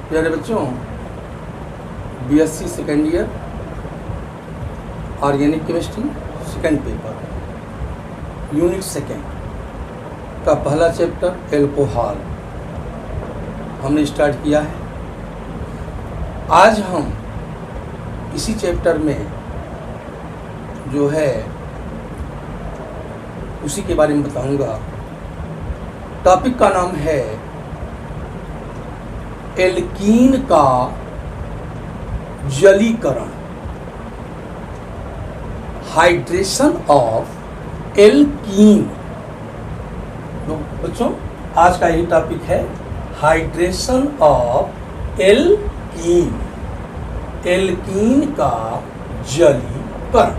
प्यारे बच्चों, BSc second year organic chemistry second paper unit second का पहला चैप्टर एल्कोहल हमने स्टार्ट किया है। आज हम इसी चैप्टर में जो है उसी के बारे में बताऊंगा। टॉपिक का नाम है एल्कीन का जलीकरण, हाइड्रेशन ऑफ एल्कीन। तो बच्चों आज का यही टॉपिक है, हाइड्रेशन ऑफ एल्कीन, एल्कीन का जलीकरण।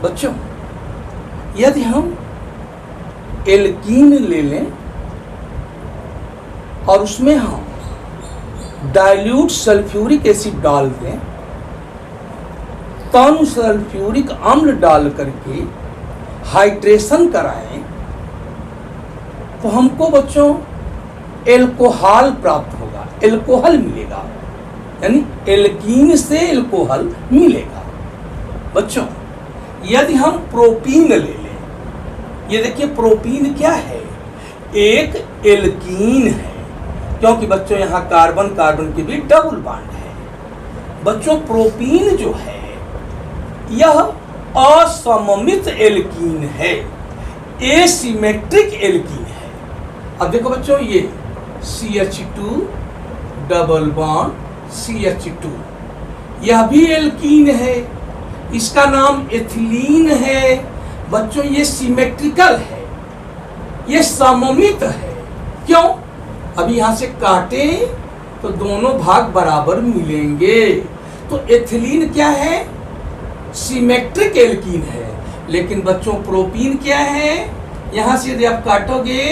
बच्चों यदि हम एल्कीन ले लें और उसमें हम डाइल्यूट सल्फ्यूरिक एसिड डाल दें, कम सल्फ्यूरिक अम्ल डाल करके हाइड्रेशन कराएं, तो हमको बच्चों एल्कोहल प्राप्त होगा, एल्कोहल मिलेगा, यानी एल्कीन से एल्कोहल मिलेगा। बच्चों यदि हम प्रोपीन ले लें, ये देखिए प्रोपीन क्या है, एक एल्कीन है, क्योंकि बच्चों यहाँ कार्बन कार्बन के भी डबल बॉन्ड है। बच्चों प्रोपीन जो है यह असममित एल्कीन है, एसिमेट्रिक एल्कीन है। अब देखो बच्चों ये CH2 डबल बॉन्ड CH2, यह भी एल्कीन है, इसका नाम एथिलीन है। बच्चों ये सिमेट्रिकल है, ये सममित है। क्यों? अभी यहां से काटे तो दोनों भाग बराबर मिलेंगे। तो एथिलीन क्या है? सिमेट्रिक एल्कीन है। लेकिन बच्चों प्रोपीन क्या है? यहां से यदि आप काटोगे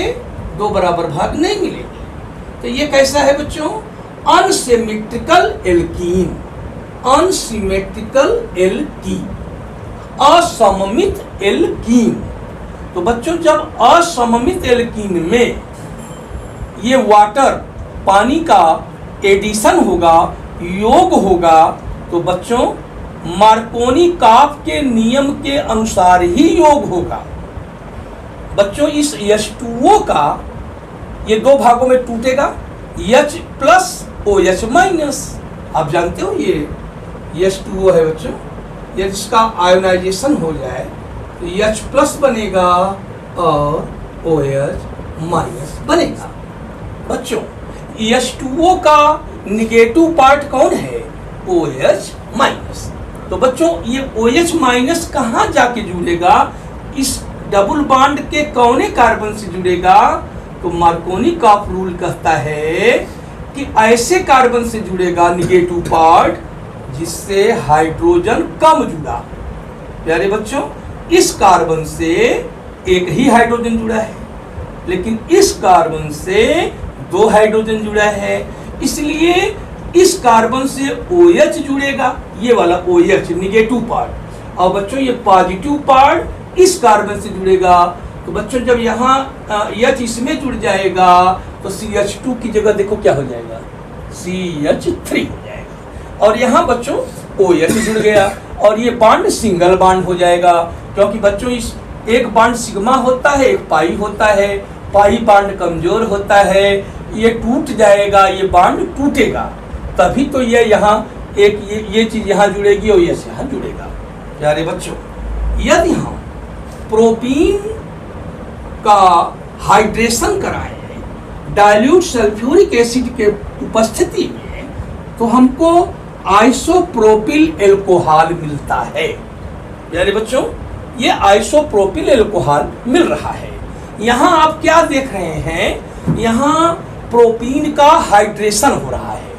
दो बराबर भाग नहीं मिलेंगे। तो ये कैसा है बच्चों? अनसिमेट्रिकल एल्कीन, अनसिमेट्रिकल एल्कीन, असममित एल्कीन। तो बच्चों जब असममित एल्कीन में ये वाटर पानी का एडिशन होगा, योग होगा, तो बच्चों मार्कोनी काफ के नियम के अनुसार ही योग होगा। बच्चों इस H2O का ये दो भागों में टूटेगा, H प्लस OH माइनस। आप जानते हो ये H2O है बच्चों, ये जिसका आयोनाइजेशन हो जाए तो H प्लस बनेगा और OH माइनस बनेगा। बच्चों H2O का निगेटिव पार्ट कौन है? OH minus. तो बच्चों ये OH माइनस कहाँ जाके जुड़ेगा? इस डबल बॉन्ड के कौने कार्बन से जुड़ेगा? तो मार्कोनी काफ रूल कहता है कि ऐसे कार्बन से जुड़ेगा निगेटिव पार्ट जिससे हाइड्रोजन कम जुड़ा। प्यारे बच्चों इस कार्बन से एक ही हाइड्रोजन जुड़ा है, लेकिन इस कार्बन से दो हाइड्रोजन जुड़ा है, इसलिए इस कार्बन से OH जुड़ेगा, ये वाला OH निगेटिव पार्ट। और बच्चों ये पॉजिटिव पार्ट इस कार्बन से जुड़ेगा। तो बच्चों जब यहाँ H इसमें जुड़ जाएगा तो CH2 की जगह देखो क्या हो जाएगा, CH3 हो जाएगा। और यहाँ बच्चों OH जुड़ गया और ये बॉन्ड सिंगल बॉन्ड हो जाएगा, क्योंकि बच्चों इस एक बॉन्ड सिग्मा होता है, एक पाई होता है, पाई बॉन्ड कमजोर होता है, ये टूट जाएगा, ये बॉन्ड टूटेगा, तभी तो ये यहाँ एक ये चीज यहाँ जुड़ेगी और ये यहाँ जुड़ेगा। प्यारे बच्चों यदि हम प्रोपीन का हाइड्रेशन कराएं डाइल्यूट सल्फ्यूरिक एसिड के उपस्थिति में, तो हमको आइसोप्रोपिल एल्कोहल मिलता है। प्यारे बच्चों ये आइसोप्रोपिल एल्कोहल मिल रहा है। यहाँ आप क्या देख रहे हैं? यहाँ प्रोपीन का हाइड्रेशन हो रहा है।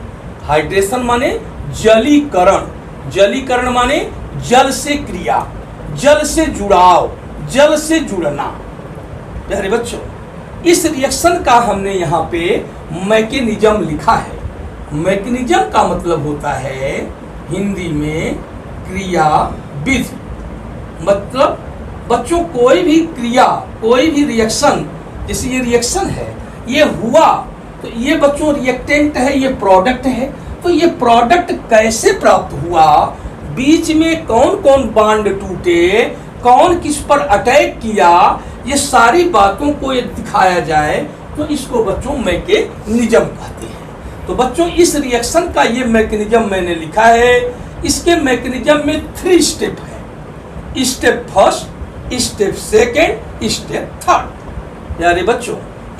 हाइड्रेशन माने जलीकरण, जलीकरण माने जल से क्रिया, जल से जुड़ाव, जल से जुड़ना। प्यारे बच्चों इस रिएक्शन का हमने यहाँ पे मैकेनिज्म लिखा है। मैकेनिज्म का मतलब होता है हिंदी में क्रिया विधि। मतलब बच्चों कोई भी क्रिया, कोई भी रिएक्शन, जैसे ये रिएक्शन है, ये हुआ तो ये बच्चों रिएक्टेंट है, ये प्रोडक्ट है। तो ये प्रोडक्ट कैसे प्राप्त हुआ, बीच में कौन कौन बांड टूटे, कौन किस पर अटैक किया, ये सारी बातों को ये दिखाया जाए तो इसको बच्चों मैकेनिज्म कहते हैं। तो बच्चों इस रिएक्शन का ये मैकेनिज्म मैंने लिखा है। इसके मैकेनिज्म में 3 स्टेप है, step first, step second, step third. यानी बच्चों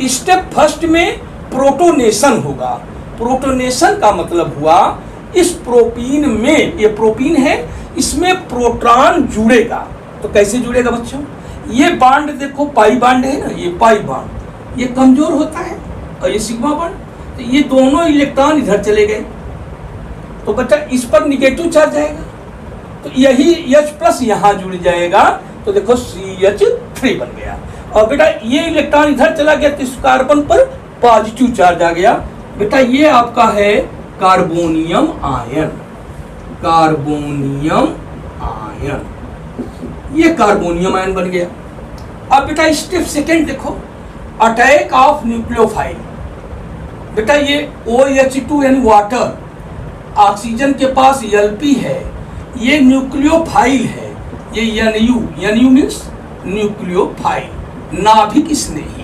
स्टेप फर्स्ट में प्रोटोनेशन होगा। प्रोटोनेशन का मतलब हुआ इस प्रोपीन में, ये प्रोपीन है, इसमें प्रोटॉन जुड़ेगा। तो कैसे जुड़ेगा बच्चों, ये बांड देखो पाई बांड है ना, ये पाई बांड ये कमजोर होता है और ये सिग्मा बांड, तो ये दोनों इलेक्ट्रॉन इधर चले गए तो बच्चा इस पर निगेटिव चार्ज आएगा, तो यही H+ यहाँ जुड़ जाएगा तो देखो CH3 बन गया। और बेटा ये इलेक्ट्रॉन इधर चला गया तो इस कार्बन पर पॉजिटिव चार्ज आ गया। बेटा ये आपका है कार्बोनियम आयन, कार्बोनियम आयन, ये कार्बोनियम आयन बन गया। अब बेटा स्टेप सेकेंड देखो, अटैक ऑफ न्यूक्लियोफाइल। बेटा ये OH2 यानी वाटर, ऑक्सीजन के पास Lp है, ये न्यूक्लियोफाइल है, ये NU मीन्स न्यूक्लियोफाइल, नाभिक स्नेही।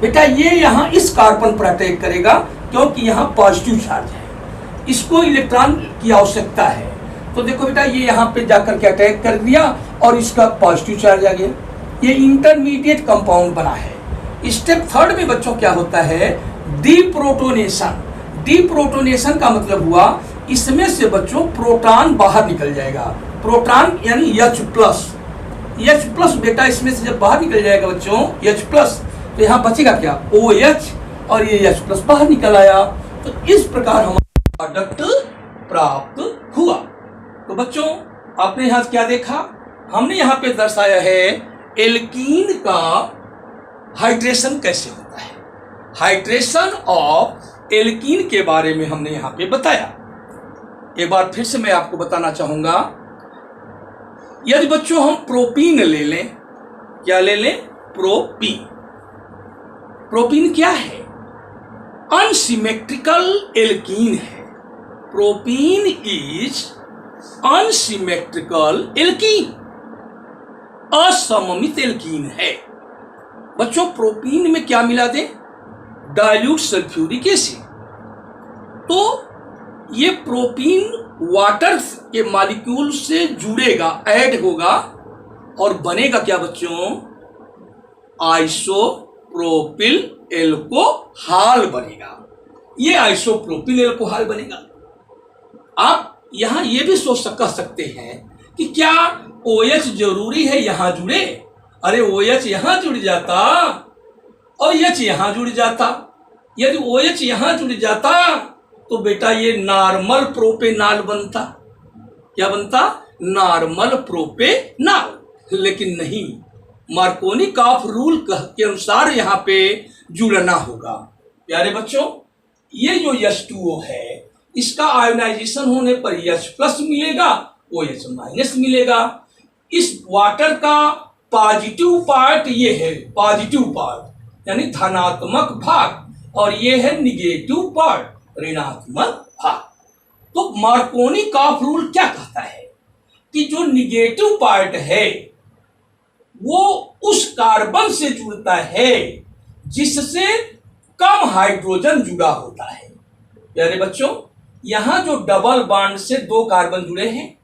बेटा ये यहाँ इस कार्बन पर अटैक करेगा क्योंकि यहाँ पॉजिटिव चार्ज है, इसको इलेक्ट्रॉन की आवश्यकता है। तो देखो बेटा ये यहाँ पे जाकर के अटैक कर दिया और इसका पॉजिटिव चार्ज आ गया, ये इंटरमीडिएट कंपाउंड बना है। स्टेप थर्ड में बच्चों क्या होता है, डीप्रोटोनेशन। डीप्रोटोनेशन का मतलब हुआ इसमें से बच्चों प्रोटॉन बाहर निकल जाएगा। प्रोटॉन यानी H+ बेटा इसमें से जब बाहर निकल जाएगा बच्चों H+, तो यहाँ बचेगा क्या, OH, और ये H+ बाहर निकल आया। तो इस प्रकार हमारा प्रोडक्ट प्राप्त हुआ। तो बच्चों आपने यहाँ क्या देखा, हमने यहाँ पे दर्शाया है एल्कीन का हाइड्रेशन कैसे होता है। हाइड्रेशन ऑफ एल्कीन के बारे में हमने यहाँ पे बताया। एक बार फिर से मैं आपको बताना चाहूंगा, यदि बच्चों हम प्रोपीन ले लें, क्या ले लें, प्रोपीन। प्रोपीन क्या है, अनसिमेट्रिकल एल्कीन है। प्रोपीन इज अनसिमेट्रिकल एल्कीन, असममित एल्कीन है। बच्चों प्रोपीन में क्या मिला दें, डाइल्यूट सल्फ्यूरिक एसिड। तो ये प्रोपीन वाटर के मॉलिक्यूल से जुड़ेगा, ऐड होगा और बनेगा क्या बच्चों, आइसोप्रोपिल एल्कोहल बनेगा। ये आइसोप्रोपिल एल्कोहल बनेगा। आप यहां ये भी कह सकते हैं कि क्या OH जरूरी है यहां जुड़े, अरे OH यहां जुड़ जाता और H यहां जुड़ जाता। यदि OH यहां जुड़ जाता तो बेटा ये नॉर्मल प्रोपेनॉल बनता। क्या बनता, नॉर्मल प्रोपेनॉल। लेकिन नहीं, मार्कोनिकॉफ रूल के अनुसार यहाँ पे जुड़ना होगा। प्यारे बच्चों ये जो H2O है इसका आयोनाइजेशन होने पर H+ मिलेगा, OH- मिलेगा। इस वाटर का पॉजिटिव पार्ट ये है, पॉजिटिव पार्ट यानी धनात्मक भाग, और ये है निगेटिव पार्ट, ऋणात्मक भाग। तो मार्कोनिकॉफ रूल क्या कहता है कि जो निगेटिव पार्ट है वो उस कार्बन से जुड़ता है जिससे कम हाइड्रोजन जुड़ा होता है। प्यारे बच्चों यहां जो डबल बॉन्ड से 2 कार्बन जुड़े हैं,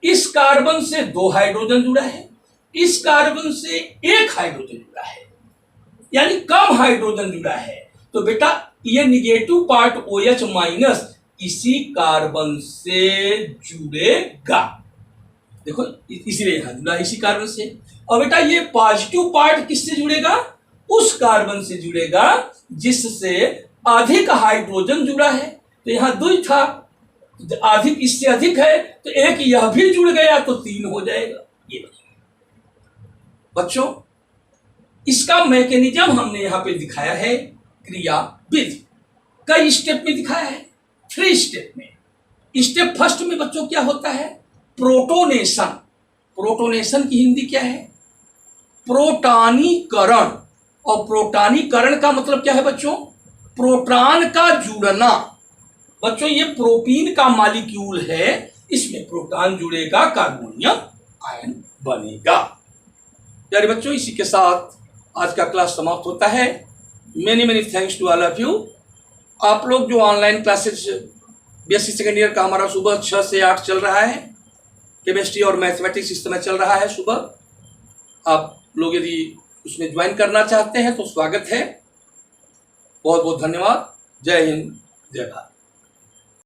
इस कार्बन से 2 हाइड्रोजन जुड़ा है, इस कार्बन से 1 हाइड्रोजन जुड़ा है, यानी कम हाइड्रोजन जुड़ा है। तो बेटा ये निगेटिव पार्ट OH- इसी कार्बन से जुड़ेगा। देखो इसलिए यहां जुड़ा इसी कार्बन से। और बेटा ये पॉजिटिव पार्ट किससे जुड़ेगा, उस कार्बन से जुड़ेगा जिससे अधिक हाइड्रोजन जुड़ा है। तो यहां 2 था, अधिक इससे अधिक है तो 1 यह भी जुड़ गया तो 3 हो जाएगा। ये बच्चों इसका मैकेनिज्म हमने यहां पे दिखाया है, क्रिया विधि कई स्टेप में दिखाया है, 3 स्टेप में। स्टेप फर्स्ट में बच्चों क्या होता है, प्रोटोनेशन। प्रोटोनेशन की हिंदी क्या है, प्रोटानीकरण। और प्रोटानीकरण का मतलब क्या है बच्चों, प्रोटॉन का जुड़ना, बच्चों ये प्रोपीन का मॉलिक्यूल है, इसमें प्रोटॉन जुड़ेगा, कार्बोनियम आयन बनेगा। यानी बच्चों इसी के साथ आज का क्लास समाप्त होता है। Many thanks to all of you. आप लोग जो online classes BSc second year का हमारा सुबह 6 से 8 चल रहा है, केमिस्ट्री और मैथमेटिक्स इस समय चल रहा है सुबह। आप लोग यदि उसमें ज्वाइन करना चाहते हैं तो स्वागत है। बहुत बहुत धन्यवाद। जय हिंद, जय भारत।